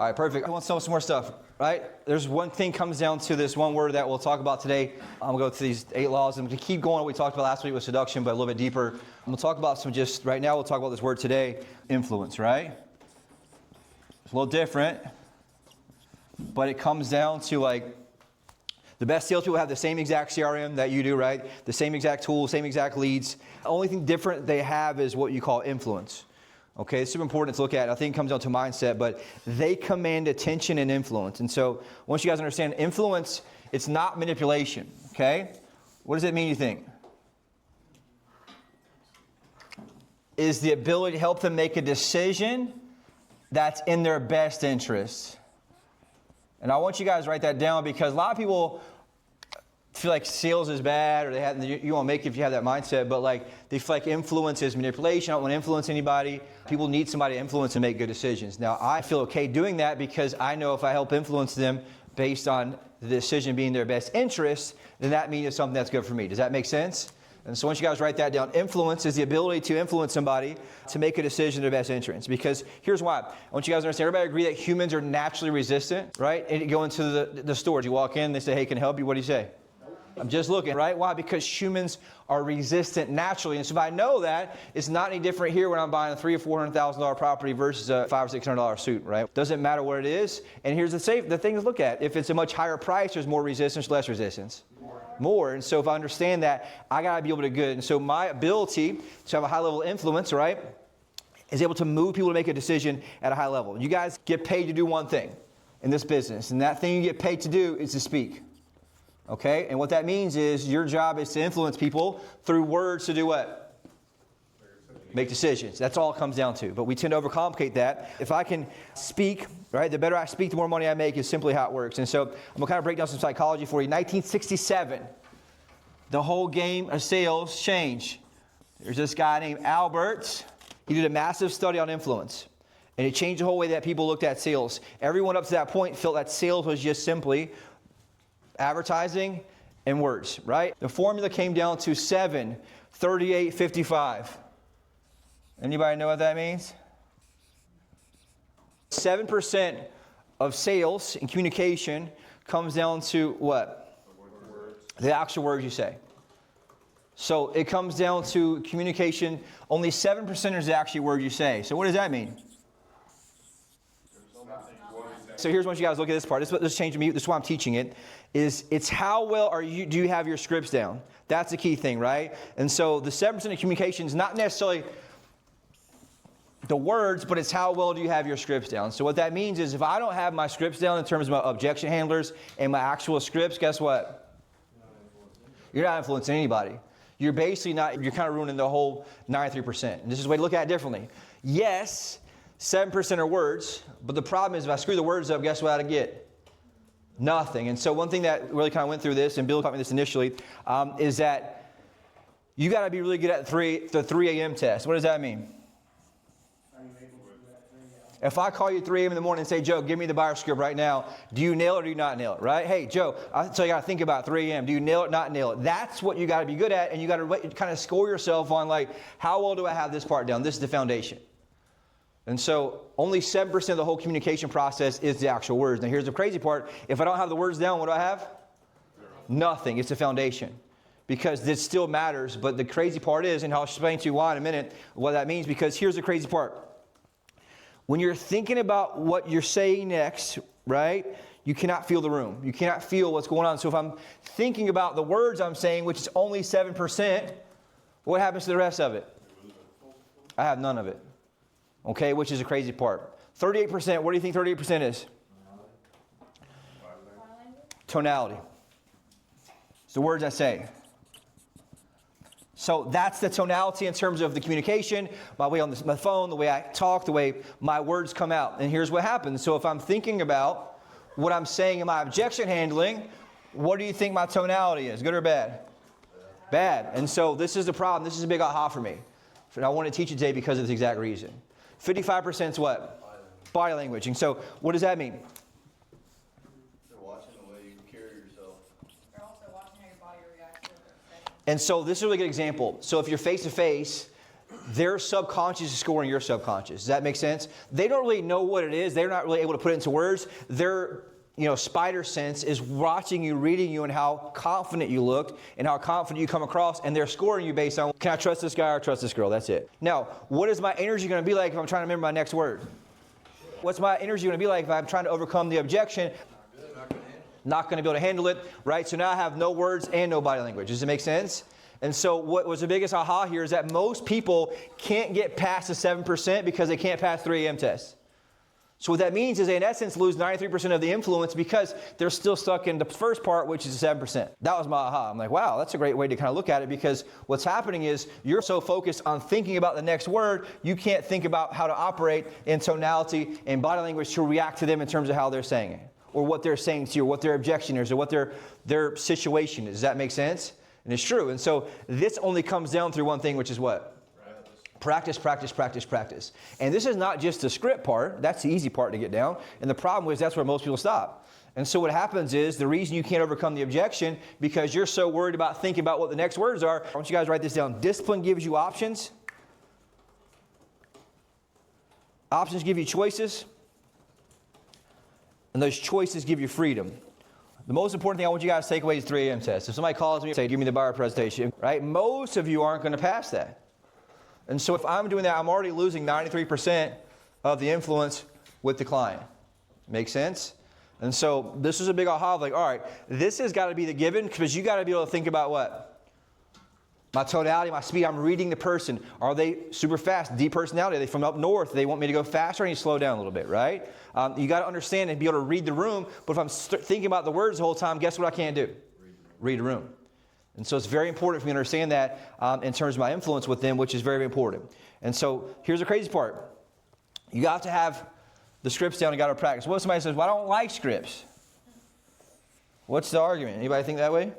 All right, perfect. I want some more stuff, right? There's one thing comes down to this one word that we'll talk about today. I'm going to go through these 8 laws. I'm going to keep going what we talked about last week with seduction, but a little bit deeper. I'm going to talk about some just, right now we'll talk about this word today, influence, right? It's a little different, but it comes down to like, the best salespeople have the same exact CRM that you do, right? The same exact tools, same exact leads. The only thing different they have is what you call influence. Okay, it's super important to look at. I think it comes down to mindset, but they command attention and influence. And so once you guys understand influence, it's not manipulation, okay? What does it mean, you think? Is the ability to help them make a decision that's in their best interest. And I want you guys to write that down because a lot of people feel like sales is bad, or you won't make it if you have that mindset, but like they feel like influence is manipulation. I don't want to influence anybody. People need somebody to influence and make good decisions. Now, I feel okay doing that because I know if I help influence them based on the decision being their best interest, then that means it's something that's good for me. Does that make sense? And so once you guys write that down, influence is the ability to influence somebody to make a decision in their best interest. Because here's why. I want you guys to understand, everybody agree that humans are naturally resistant, right? And you go into the stores, you walk in, they say, hey, can I help you? What do you say? I'm just looking, right? Why? Because humans are resistant naturally. And so if I know that, it's not any different here when I'm buying a $300,000 or $400,000 property versus a $500 or $600 suit, right? Doesn't matter what it is. And here's the thing to look at. If it's a much higher price, there's more resistance, less resistance. More. And so if I understand that, I got to be able to good. And so my ability to have a high level of influence, right, is able to move people to make a decision at a high level. You guys get paid to do one thing in this business. And that thing you get paid to do is to speak. Okay, and what that means is your job is to influence people through words to do what? Make decisions. That's all it comes down to. But we tend to overcomplicate that. If I can speak, right, the better I speak, the more money I make is simply how it works. And so I'm going to kind of break down some psychology for you. 1967, the whole game of sales changed. There's this guy named Albert. He did a massive study on influence. And it changed the whole way that people looked at sales. Everyone up to that point felt that sales was just simply advertising and words, right? The formula came down to 7, 38, 55. Anybody know what that means? 7% of sales and communication comes down to what? The actual words you say. So it comes down to communication. Only 7% is the actual word you say. So what does that mean? So here's what you guys look at this part. This changed me. This is why I'm teaching it. It's how well do you have your scripts down? That's the key thing, right? And so the 7% of communication is not necessarily the words, but it's how well do you have your scripts down. So what that means is if I don't have my scripts down in terms of my objection handlers and my actual scripts, guess what? You're not influencing anybody. You're basically you're kind of ruining the whole 93%. And this is a way to look at it differently. Yes, 7% are words, but the problem is if I screw the words up, guess what I get? Nothing. And so one thing that really kind of went through this, and Bill taught me this initially, is that you got to be really good at the 3 a.m. test. What does that mean? If I call you 3 a.m. in the morning and say, Joe, give me the buyer script right now, do you nail it or do you not nail it, right? Hey, Joe, so you got to think about 3 a.m. Do you nail it, not nail it? That's what you got to be good at, and you got to kind of score yourself on like, how well do I have this part down? This is the foundation. And so only 7% of the whole communication process is the actual words. Now here's the crazy part. If I don't have the words down, what do I have? Nothing. It's the foundation. Because this still matters. But the crazy part is, and I'll explain to you why in a minute, what that means. Because here's the crazy part. When you're thinking about what you're saying next, right, you cannot feel the room. You cannot feel what's going on. So if I'm thinking about the words I'm saying, which is only 7%, what happens to the rest of it? I have none of it. Okay, which is the crazy part. 38%, what do you think 38% is? Tonality. It's the words I say. So that's the tonality in terms of the communication, my way on my phone, the way I talk, the way my words come out. And here's what happens. So if I'm thinking about what I'm saying in my objection handling, what do you think my tonality is? Good or bad? Bad. And so this is the problem. This is a big aha for me. And I want to teach you today because of this exact reason. 55% is what? Body language. And so what does that mean? They're watching the way you carry yourself. They're also watching how your body reacts to what they're saying. And so this is a really good example. So if you're face to face, their subconscious is scoring your subconscious. Does that make sense? They don't really know what it is. They're not really able to put it into words. Their spider sense is watching you, reading you, and how confident you look and how confident you come across, and they're scoring you based on, can I trust this guy or trust this girl? That's it. Now, what is my energy going to be like if I'm trying to remember my next word? What's my energy going to be like if I'm trying to overcome the objection? Not going to be able to handle it, right? So now I have no words and no body language. Does it make sense? And so what was the biggest aha here is that most people can't get past the 7% because they can't pass 3 AM tests. So what that means is they, in essence, lose 93% of the influence because they're still stuck in the first part, which is 7%. That was my aha. I'm like, wow, that's a great way to kind of look at it, because what's happening is you're so focused on thinking about the next word, you can't think about how to operate in tonality and body language to react to them in terms of how they're saying it, or what they're saying to you, or what their objection is, or what their situation is. Does that make sense? And it's true. And so this only comes down through one thing, which is what? Practice, practice, practice, practice. And this is not just the script part. That's the easy part to get down. And the problem is that's where most people stop. And so what happens is the reason you can't overcome the objection, because you're so worried about thinking about what the next words are. I want you guys to write this down. Discipline gives you options. Options give you choices. And those choices give you freedom. The most important thing I want you guys to take away is 3 AM test. If somebody calls me and say, give me the buyer presentation, right? Most of you aren't going to pass that. And so if I'm doing that, I'm already losing 93% of the influence with the client. Make sense? And so this is a big aha of like, all right, this has got to be the given, because you got to be able to think about what? My tonality, my speed. I'm reading the person. Are they super fast, deep personality? Are they from up north? They want me to go faster? I need to slow down a little bit, right? You got to understand and be able to read the room. But if I'm thinking about the words the whole time, guess what I can't do? Read the room. And so it's very important for me to understand that in terms of my influence with them, which is very, very important. And so here's the crazy part. You got to have the scripts down and got to practice. What if somebody says, well, I don't like scripts? What's the argument? Anybody think that way?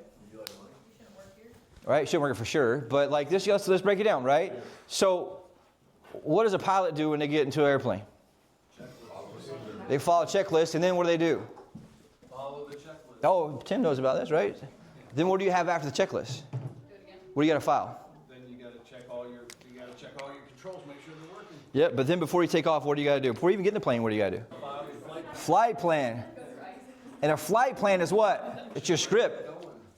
Right? Shouldn't work for sure. But like this, let's break it down, right? So what does a pilot do when they get into an airplane? They follow a checklist, and then what do? Follow the checklist. Oh, Tim knows about this, right? Then what do you have after the checklist? What do you got to file? Then you got to check all your controls, make sure they're working. Yeah, but then before you take off, what do you got to do? Before you even get in the plane, what do you got to do? Flight plan. And a flight plan is what? It's your script.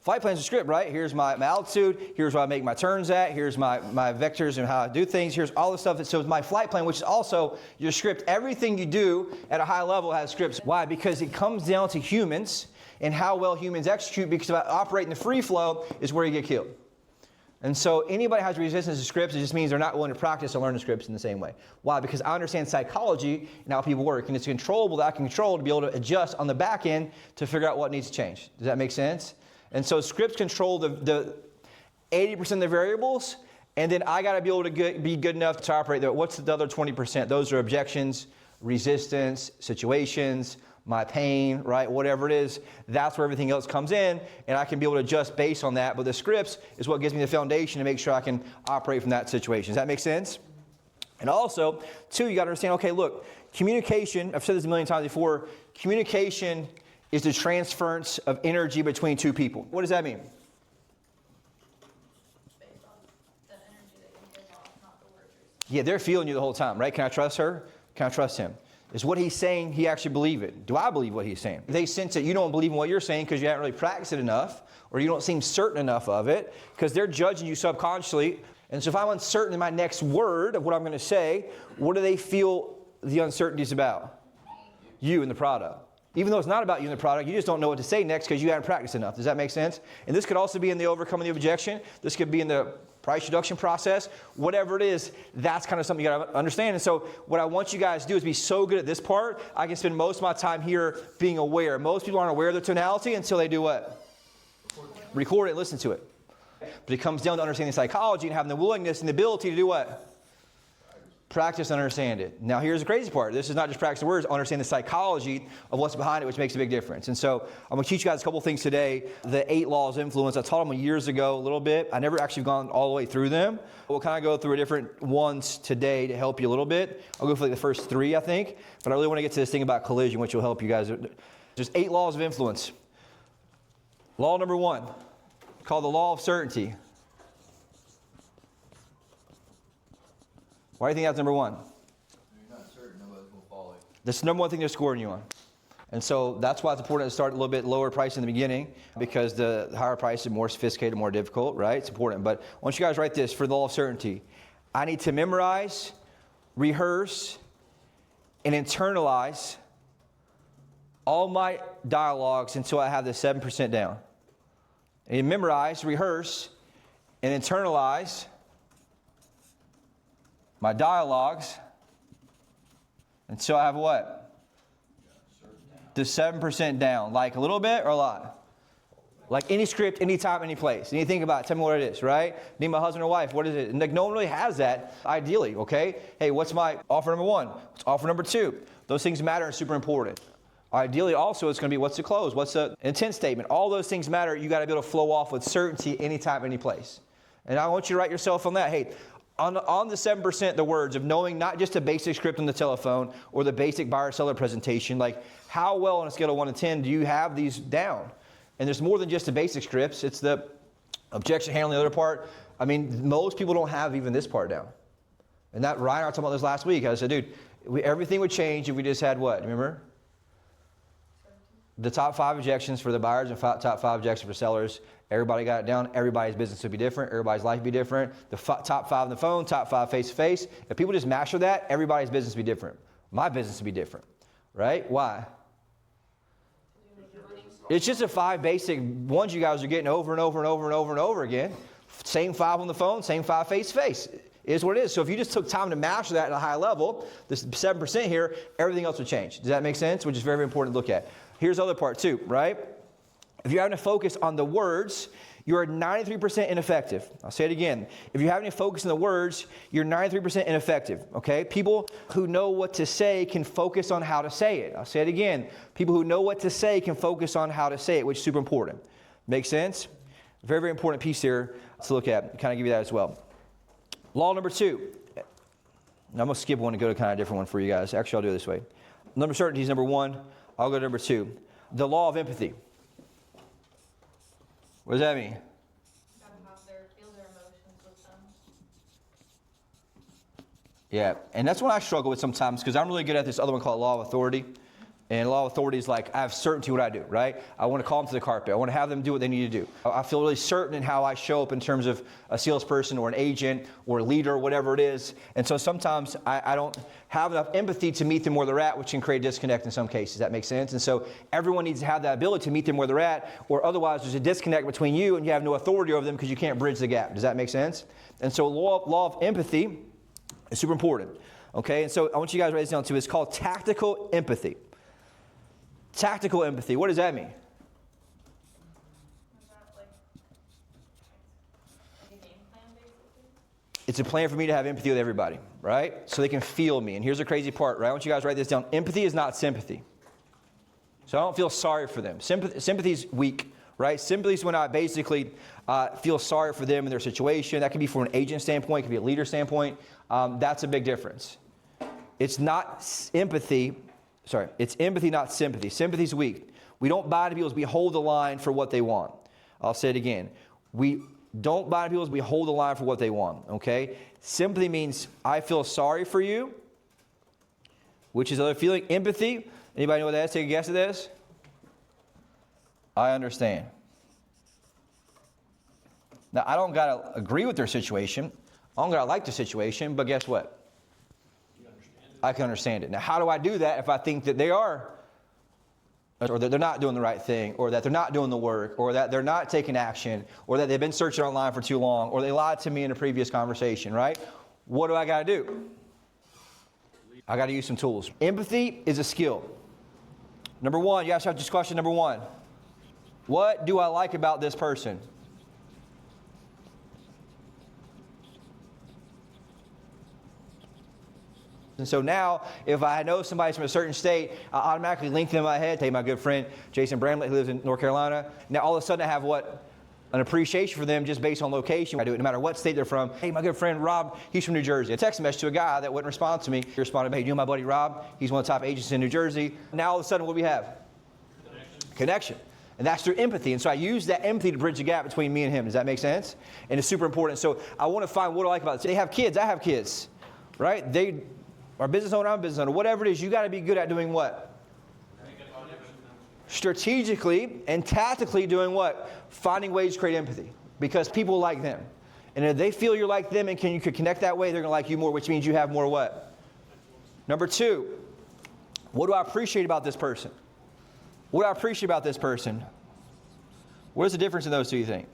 Flight plan is a script, right? Here's my altitude. Here's where I make my turns at. Here's my vectors and how I do things. Here's all the stuff. So my flight plan, which is also your script. Everything you do at a high level has scripts. Why? Because it comes down to humans and how well humans execute, because if I operate in the free flow is where you get killed. And so anybody who has resistance to scripts, it just means they're not willing to practice and learn the scripts in the same way. Why? Because I understand psychology and how people work, and it's controllable that I can control to be able to adjust on the back end to figure out what needs to change. Does that make sense? And so scripts control the 80% of the variables, and then I got to be able to be good enough to operate there. What's the other 20%? Those are objections, resistance, situations, my pain, right? Whatever it is, that's where everything else comes in, and I can be able to adjust based on that. But the scripts is what gives me the foundation to make sure I can operate from that situation. Does that make sense? And also, two, you got to understand, okay, look, communication, I've said this a million times before, communication is the transference of energy between two people. What does that mean? Based on the energy that you give off, not the words you're saying. Yeah, they're feeling you the whole time, right? Can I trust her? Can I trust him? Is what he's saying, he actually believe it? Do I believe what he's saying? They sense that you don't believe in what you're saying because you haven't really practiced it enough, or you don't seem certain enough of it, because they're judging you subconsciously. And so if I'm uncertain in my next word of what I'm going to say, what do they feel the uncertainty is about? You and the product. Even though it's not about you and the product, you just don't know what to say next because you haven't practiced enough. Does that make sense? And this could also be in the overcoming the objection. This could be in the price reduction process. Whatever it is, that's kind of something you got to understand. And so what I want you guys to do is be so good at this part, I can spend most of my time here being aware. Most people aren't aware of their tonality until they do what? Record it and listen to it. But it comes down to understanding psychology and having the willingness and the ability to do what? Practice and understand it. Now here's the crazy part. This is not just practice the words, understand the psychology of what's behind it, which makes a big difference. And so I'm going to teach you guys a couple things today. The 8 laws of influence. I taught them years ago a little bit. I never actually gone all the way through them. We'll kind of go through different ones today to help you a little bit. I'll go for like the first 3, I think. But I really want to get to this thing about collision, which will help you guys. There's 8 laws of influence. Law number 1, called the law of certainty. Why do you think that's number one? You're not certain nobody's going to follow you. That's the number one thing they're scoring you on. And so that's why it's important to start a little bit lower price in the beginning, because the higher price is more sophisticated, more difficult, right? It's important. But I want you guys to write this for the law of certainty. I need to memorize, rehearse, and internalize all my dialogues until I have the 7% down. And memorize, rehearse, and internalize my dialogues until I have what? The 7% down. Like a little bit or a lot? Like any script, anytime, any place. And you think about it, tell me what it is, right? Need my husband or wife, what is it? And like no one really has that, ideally, okay? Hey, what's my offer number one? What's offer number two? Those things matter and super important. Ideally also, it's going to be what's the close? What's the intent statement? All those things matter. You got to be able to flow off with certainty anytime, any place. And I want you to write yourself on that. Hey, on the 7%, the words of knowing not just a basic script on the telephone or the basic buyer-seller presentation, like how well on a scale of 1 to 10 do you have these down? And there's more than just the basic scripts. It's the objection handling, the other part. I mean, most people don't have even this part down. And that, Ryan and I were talking about this last week. I said, dude, everything would change if we just had what? Remember? The top 5 objections for the buyers and top 5 objections for sellers. Everybody got it down. Everybody's business would be different. Everybody's life would be different. The top 5 on the phone, top 5 face-to-face. If people just master that, everybody's business would be different. My business would be different, right? Why? It's just the 5 basic ones you guys are getting over and over and over and over and over again. Same 5 on the phone, same 5 face-to-face. It is what it is. So if you just took time to master that at a high level, this 7% here, everything else would change. Does that make sense? Which is very, very important to look at. Here's the other part too, right? If you're having to focus on the words, you're 93% ineffective. I'll say it again. If you're having to focus on the words, you're 93% ineffective, okay? People who know what to say can focus on how to say it. I'll say it again. People who know what to say can focus on how to say it, which is super important. Make sense? Very, very important piece here to look at. Kind of give you that as well. Law number 2. Now I'm going to skip one and go to kind of a different one for you guys. Actually, I'll do it this way. Number of certainty is number 1. I'll go to number 2. The law of empathy. What does that mean? Feel their emotions with them. Yeah, and that's what I struggle with sometimes, because I'm really good at this other one called law of authority. And law of authority is like, I have certainty what I do, right? I want to call them to the carpet. I want to have them do what they need to do. I feel really certain in how I show up in terms of a salesperson or an agent or a leader or whatever it is. And so sometimes I don't have enough empathy to meet them where they're at, which can create a disconnect in some cases. That makes sense? And so everyone needs to have that ability to meet them where they're at, or otherwise there's a disconnect between you and you have no authority over them because you can't bridge the gap. Does that make sense? And so law of empathy is super important. Okay, and so I want you guys to write this down too. It's called tactical empathy. Tactical empathy. What does that mean? Is that like a game plan, basically? It's a plan for me to have empathy with everybody, right? So they can feel me. And here's the crazy part, right? I want you guys to write this down. Empathy is not sympathy. So I don't feel sorry for them. Sympathy is weak, right? Sympathy is when I basically feel sorry for them and their situation. That could be from an agent standpoint. It could be a leader standpoint. That's a big difference. It's not empathy. Sorry, it's empathy, not sympathy. Sympathy's weak. We don't buy into people as we hold the line for what they want. I'll say it again. We don't buy into people as we hold the line for what they want, okay? Sympathy means I feel sorry for you, which is other feeling. Empathy, anybody know what that is? Take a guess at this. I understand. Now, I don't got to agree with their situation. I don't got to like the situation, but guess what? I can understand it. Now, how do I do that if I think that they are, or that they're not doing the right thing, or that they're not doing the work, or that they're not taking action, or that they've been searching online for too long, or they lied to me in a previous conversation, right? What do I got to do? I got to use some tools. Empathy is a skill. Number 1, you ask yourself this question, number 1. What do I like about this person? And so now, if I know somebody's from a certain state, I automatically link them in my head. Take my good friend, Jason Bramlett, who lives in North Carolina. Now, all of a sudden, I have what? An appreciation for them just based on location. I do it no matter what state they're from. Hey, my good friend, Rob, he's from New Jersey. I text a message to a guy that wouldn't respond to me. He responded, hey, you know my buddy Rob? He's one of the top agents in New Jersey. Now, all of a sudden, what do we have? Connection. And that's through empathy. And so I use that empathy to bridge the gap between me and him. Does that make sense? And it's super important. So I want to find what do I like about it. So they have kids. I have kids. right? They are business owner, I'm a business owner. Whatever it is, you got to be good at doing what? Strategically and tactically doing what? Finding ways to create empathy. Because people like them. And if they feel you're like them and you could connect that way, they're going to like you more, which means you have more what? Number 2, what do I appreciate about this person? What do I appreciate about this person? What is the difference in those two, you think?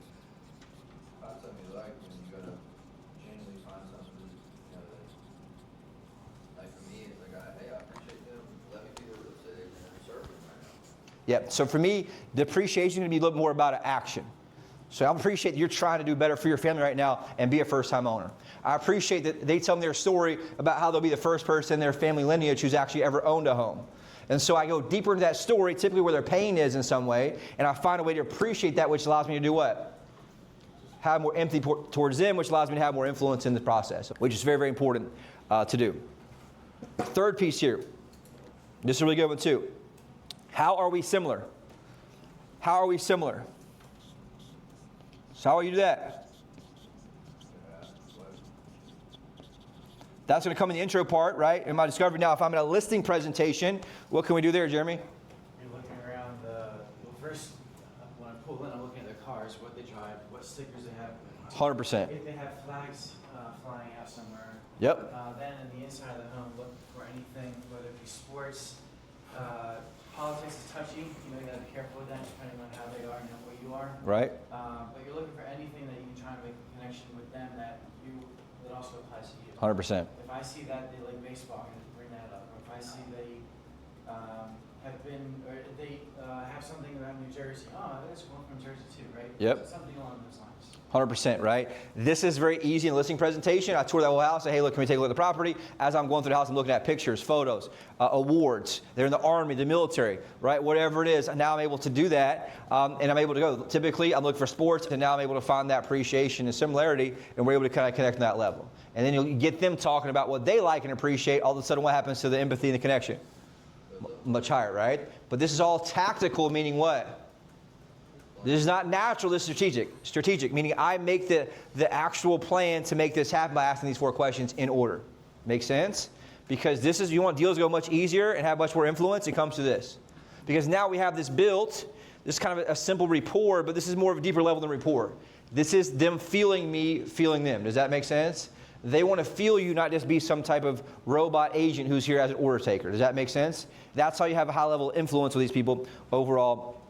Find something you like, and you gotta genuinely find something, that, like for me, it's like, hey, I appreciate them, let me be the real estate agent and serve them right now. Yep. So for me, the appreciation is going to be a little more about an action. So I appreciate that you're trying to do better for your family right now and be a first-time owner. I appreciate that they tell me their story about how they'll be the first person in their family lineage who's actually ever owned a home. And so I go deeper into that story, typically where their pain is in some way, and I find a way to appreciate that, which allows me to do what? Have more empathy towards them, which allows me to have more influence in the process, which is very, very important to do. Third piece here. This is a really good one too. How are we similar? How are we similar? So how will you do that? That's going to come in the intro part, right? In my discovery. Now, if I'm in a listing presentation, what can we do there, Jeremy? You're looking around first, when I pull in, I'm looking at their cars, what they drive, what stickers they have. 100%. If they have flags flying out somewhere. Yep. Then in the inside of the home, look for anything, whether it be sports, politics is touchy. You got to be careful with that, depending on how they are and what you are. Right. But you're looking for anything that you can try to make a connection with them that also applies to you. 100%. If I see that they like baseball, I'm going to bring that up. Or if I see they have something around New Jersey, that's one from Jersey too, right? Yep. Something along those lines. 100%, right? This is very easy in a listing presentation. I tour that whole house, say, hey, look, can we take a look at the property? As I'm going through the house, I'm looking at pictures, photos, awards. They're in the Army, the military, right? Whatever it is, and now I'm able to do that, and I'm able to go. Typically, I'm looking for sports, and now I'm able to find that appreciation and similarity, and we're able to kind of connect on that level. And then you'll get them talking about what they like and appreciate. All of a sudden, what happens to the empathy and the connection? Much higher, right? But this is all tactical, meaning what? This is not natural, this is strategic. Strategic, meaning I make the actual plan to make this happen by asking these 4 questions in order. Make sense? Because this is, you want deals to go much easier and have much more influence, it comes to this. Because now we have this built, this is kind of a simple rapport, but this is more of a deeper level than rapport. This is them feeling me, feeling them. Does that make sense? They want to feel you, not just be some type of robot agent who's here as an order taker. Does that make sense? That's how you have a high level of influence with these people overall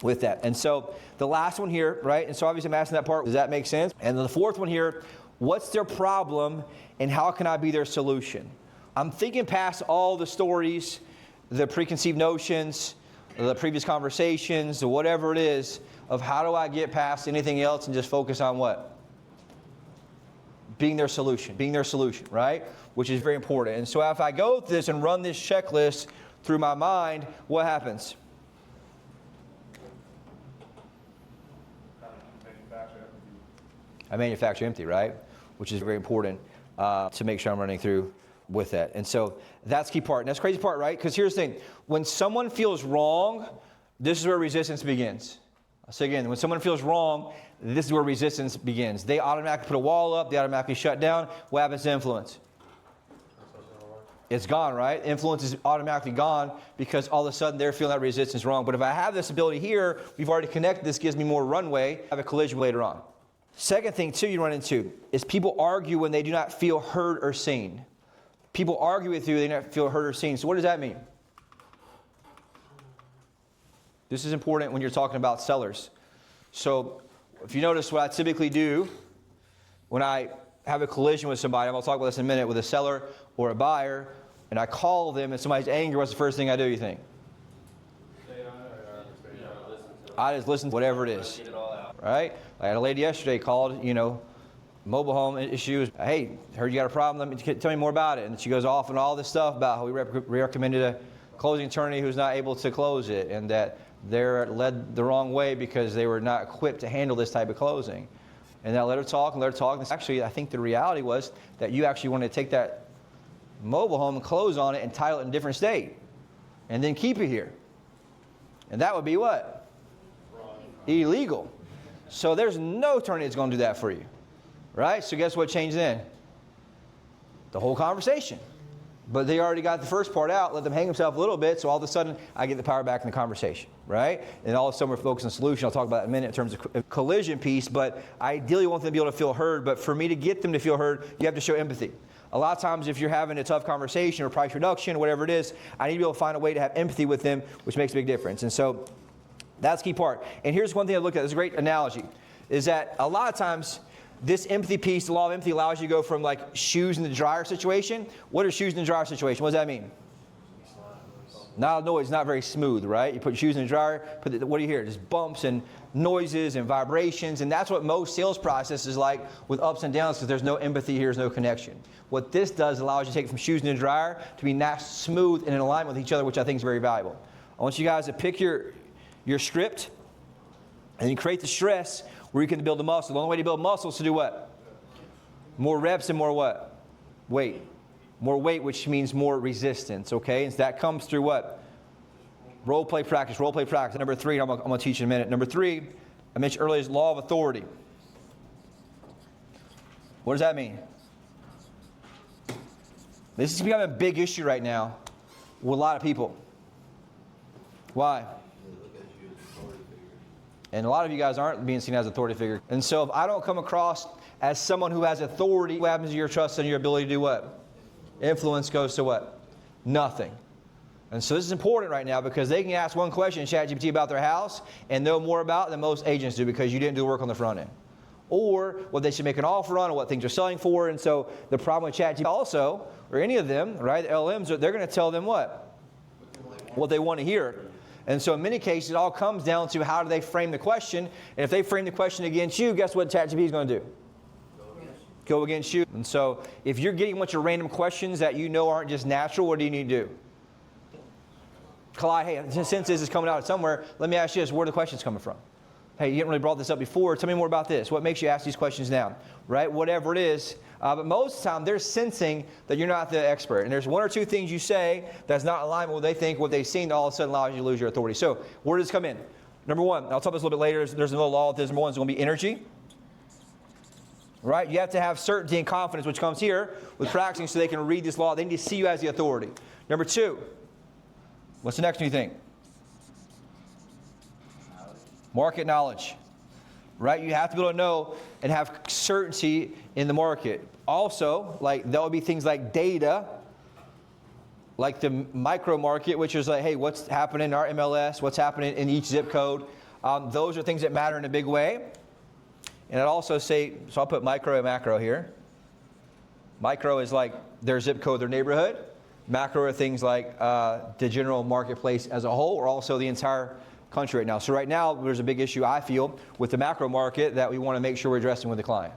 with that. And so the last one here, right? And so obviously I'm asking that part, does that make sense? And then the fourth one here, what's their problem and how can I be their solution? I'm thinking past all the stories, the preconceived notions, the previous conversations, or whatever it is, of how do I get past anything else and just focus on what? Being their solution, right? Which is very important. And so if I go through this and run this checklist through my mind, what happens? I manufacture empty, right? Which is very important to make sure I'm running through with that. And so that's the key part. And that's the crazy part, right? Because here's the thing. When someone feels wrong, this is where resistance begins. I'll say again, when someone feels wrong, this is where resistance begins. They automatically put a wall up. They automatically shut down. What happens to influence? It's gone, right? Influence is automatically gone because all of a sudden they're feeling that resistance wrong. But if I have this ability here, we've already connected. This gives me more runway. I have a collision later on. Second thing, too, you run into is people argue when they do not feel heard or seen. People argue with you, they do not feel heard or seen. So what does that mean? This is important when you're talking about sellers. So if you notice what I typically do when I have a collision with somebody, I'm going to talk about this in a minute, with a seller or a buyer, and I call them and somebody's angry, what's the first thing I do, you think? I just listen to whatever it is. Right? I had a lady yesterday called, mobile home issues. Hey, heard you got a problem. Tell me more about it. And she goes off and all this stuff about how we recommended a closing attorney who's not able to close it, and that they're led the wrong way because they were not equipped to handle this type of closing. And I let her talk and let her talk. Actually, I think the reality was that you actually wanted to take that mobile home and close on it and title it in a different state, and then keep it here. And that would be what? Illegal. So there's no attorney that's going to do that for you, right? So guess what changed then? The whole conversation. But they already got the first part out, let them hang themselves a little bit, so all of a sudden I get the power back in the conversation, right? And all of a sudden we're focused on solution. I'll talk about that in a minute in terms of collision piece, but I ideally want them to be able to feel heard, but for me to get them to feel heard, you have to show empathy. A lot of times if you're having a tough conversation or price reduction or whatever it is, I need to be able to find a way to have empathy with them, which makes a big difference. And so that's the key part. And here's one thing I look at, this is a great analogy, is that a lot of times this empathy piece, the law of empathy, allows you to go from like shoes in the dryer situation. What is shoes in the dryer situation? What does that mean? Not noise, not very smooth, right? You put your shoes in the dryer, what do you hear? Just bumps and noises and vibrations, and that's what most sales process is like with ups and downs because there's no empathy here, there's no connection. What this does allows you to take it from shoes in the dryer to be nice, smooth, and in alignment with each other, which I think is very valuable. I want you guys to pick your script and you create the stress where you can build the muscle. The only way to build muscle is to do what? More reps and more what? Weight. More weight, which means more resistance, okay? And so that comes through what? Role play practice, role play practice. Number 3, I'm going to teach in a minute. Number 3, I mentioned earlier, is law of authority. What does that mean? This is becoming a big issue right now with a lot of people. Why? And a lot of you guys aren't being seen as authority figure. And so if I don't come across as someone who has authority, what happens to your trust and your ability to do what? Influence goes to what? Nothing. And so this is important right now because they can ask one question in ChatGPT about their house and know more about it than most agents do because you didn't do the work on the front end. Or what they should make an offer on or what things are selling for. And so the problem with ChatGPT also, or any of them, right, the LLMs, they're going to tell them what? What they want to hear. And so in many cases, it all comes down to how do they frame the question. And if they frame the question against you, guess what ChatGPT is going to do? Go against you. And so if you're getting a bunch of random questions that you know aren't just natural, what do you need to do? Collide, hey, since this is coming out somewhere, let me ask you this, where are the questions coming from? Hey, you haven't really brought this up before. Tell me more about this. What makes you ask these questions now? Right? Whatever it is. But most of the time, they're sensing that you're not the expert. And there's one or two things you say that's not in line with what they think, what they've seen, that all of a sudden allows you to lose your authority. So where does this come in? Number 1, I'll talk about this a little bit later. There's another law with this. Number 1 is going to be energy. Right? You have to have certainty and confidence, which comes here with practicing so they can read this law. They need to see you as the authority. Number 2, what's the next one you think? Market knowledge, right? You have to be able to know and have certainty in the market. Also, like there will be things like data, like the micro market, which is like, hey, what's happening in our MLS? What's happening in each zip code? Those are things that matter in a big way. And I'd also say, so I'll put micro and macro here. Micro is like their zip code, their neighborhood. Macro are things like the general marketplace as a whole, or also the entire country right now. So right now, there's a big issue, I feel, with the macro market that we want to make sure we're addressing with the client.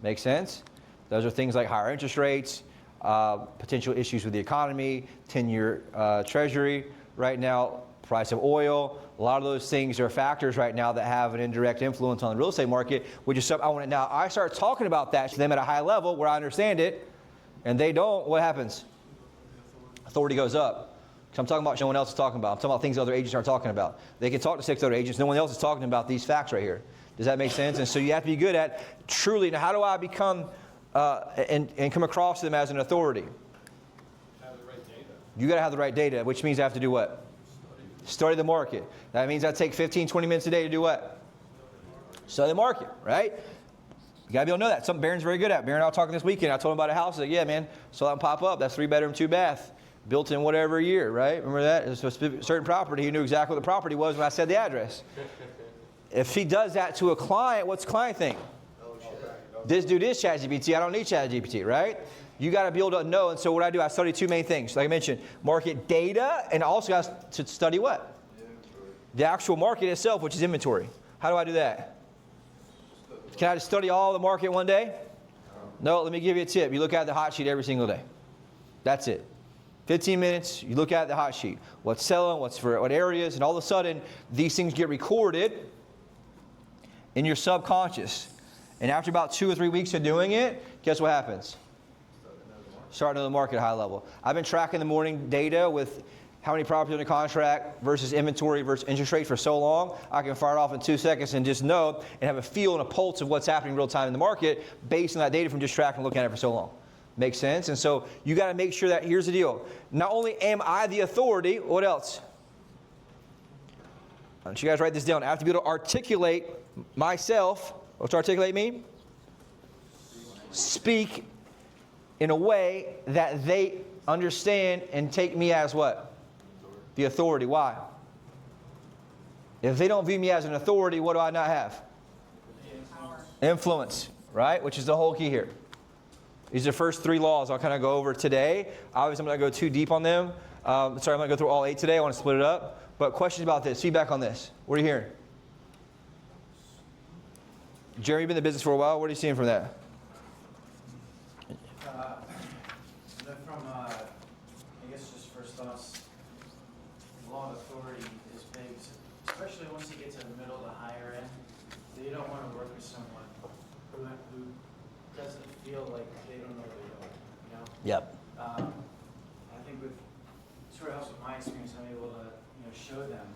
Make sense? Those are things like higher interest rates, potential issues with the economy, 10-year treasury right now, price of oil. A lot of those things are factors right now that have an indirect influence on the real estate market, which is something I want to now. I start talking about that to them at a high level where I understand it, and they don't. What happens? Authority goes up. So I'm talking about what no one else is talking about. I'm talking about things other agents aren't talking about. They can talk to 6 other agents. No one else is talking about these facts right here. Does that make sense? And so you have to be good at truly, now how do I become and come across them as an authority? Have the right data. You got to have the right data, which means I have to do what? Study the market. That means I take 15, 20 minutes a day to do what? Study the market, right? You got to be able to know that. Something Barron's very good at. Barron and I were talking this weekend. I told him about a house. I said, yeah, man, saw that pop up. That's 3-bedroom, 2-bath. Built in whatever year, right? Remember that? It's a certain property. He knew exactly what the property was when I said the address. If he does that to a client, what's the client think? This dude is ChatGPT. I don't need ChatGPT, right? You got to be able to know. And so what I do, I study 2 main things. Like I mentioned, market data, and I also got to study what? The actual market itself, which is inventory. How do I do that? Can I just study all the market one day? No, let me give you a tip. You look at the hot sheet every single day. That's it. 15 minutes, you look at the hot sheet. What's selling, what's for what areas, and all of a sudden, these things get recorded in your subconscious. And after about 2 or 3 weeks of doing it, guess what happens? Start to know the market at a high level. I've been tracking the morning data with how many properties under contract versus inventory versus interest rate for so long. I can fire it off in 2 seconds and just know and have a feel and a pulse of what's happening in real time in the market based on that data from just tracking and looking at it for so long. Makes sense? And so you got to make sure that, here's the deal. Not only am I the authority, what else? Why don't you guys write this down? I have to be able to articulate myself. What's articulate mean? Speak in a way that they understand and take me as what? The authority. Why? If they don't view me as an authority, what do I not have? Influence, right? Which is the whole key here. These are the first 3 laws I'll kind of go over today. Obviously, I'm not going to go too deep on them. I'm not going to go through all 8 today. I want to split it up. But questions about this, feedback on this. What are you hearing? Jeremy, you've been in the business for a while. What are you seeing from that? I guess just first thoughts, law of authority is big, especially once you get to the middle to higher end. So you don't want to work with someone who doesn't feel like they don't know what they're doing, you know? Yep. I think with, sort of helps with my experience, I'm able to, show them.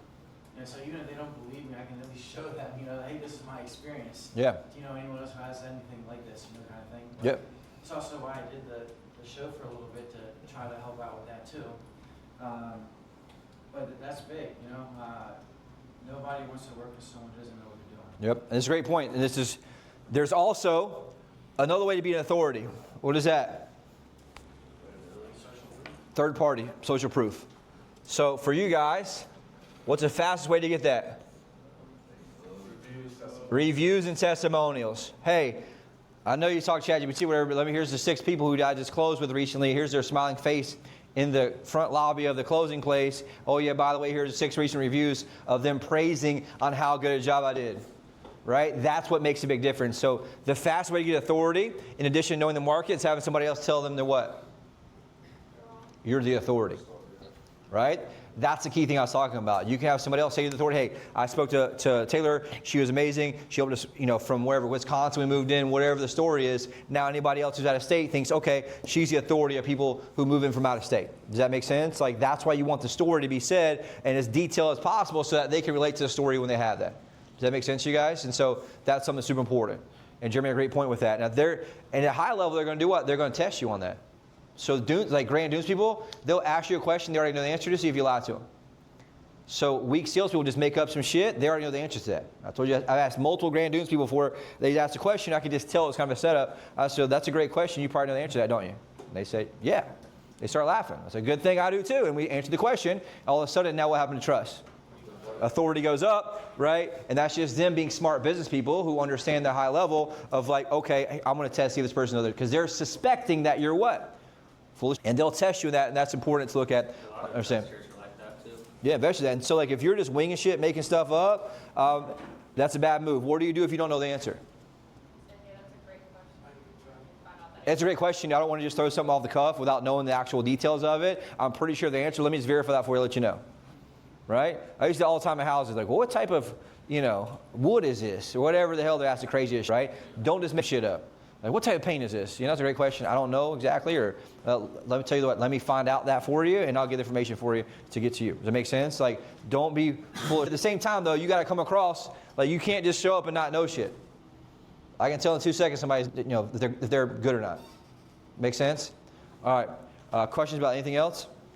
So even if they don't believe me, I can at least show them, hey, this is my experience. Yeah. Do you know anyone else who has anything like this, kind of thing? But Yep. it's also why I did the show for a little bit to try to help out with that too. But that's big, nobody wants to work with someone who doesn't know what they're doing. Yep. And it's a great point. And there's also another way to be an authority. What is that? Third party, social proof. So for you guys, what's the fastest way to get that? Reviews and testimonials. Hey, I know you talk ChatGPT, whatever, but here's the 6 people who I just closed with recently. Here's their smiling face in the front lobby of the closing place. Oh yeah, by the way, here's the 6 recent reviews of them praising on how good a job I did. Right? That's what makes a big difference. So the fast way to get authority, in addition to knowing the market, is having somebody else tell them to what? You're the authority. Right? That's the key thing I was talking about. You can have somebody else say to the authority, hey, I spoke to Taylor. She was amazing. She helped us, from wherever, Wisconsin we moved in, whatever the story is. Now anybody else who's out of state thinks, okay, she's the authority of people who move in from out of state. Does that make sense? Like, that's why you want the story to be said and as detailed as possible so that they can relate to the story when they have that. Does that make sense to you guys? And so that's something super important. And Jeremy had a great point with that. Now, and at a high level, they're going to do what? They're going to test you on that. So like Grand Dunes people, they'll ask you a question they already know the answer to, see if you lie to them. So weak sales people just make up some shit. They already know the answer to that. I told you, I've asked multiple Grand Dunes people before they asked a question. I could just tell it's kind of a setup. I said, that's a great question. You probably know the answer to that, don't you? And they say, yeah. They start laughing. That's a good thing I do too. And we answer the question. All of a sudden, now what happened to trust? Authority goes up, right? And that's just them being smart business people who understand the high level of like, okay, I'm going to test see if this person knows it. Because they're suspecting that you're what? Foolish. And they'll test you in that, and that's important to look at. Understand? Like that too. Yeah, eventually. And so like if you're just winging shit, making stuff up, that's a bad move. What do you do if you don't know the answer? Yeah, that's a great question. Find out that. It's a great question. I don't want to just throw something off the cuff without knowing the actual details of it. I'm pretty sure the answer. Let me just verify that for you, let you know. Right? I used to all the time in houses, like, well, what type of, wood is this? Or whatever the hell they're asking craziest, right? Don't just make shit up. Like, what type of paint is this? That's a great question. I don't know exactly, or let me tell you what, let me find out that for you, and I'll get the information for you to get to you. Does that make sense? Like, don't be full. At the same time, though, you got to come across, like, you can't just show up and not know shit. I can tell in 2 seconds somebody's, if they're good or not. Make sense? All right. Questions about anything else?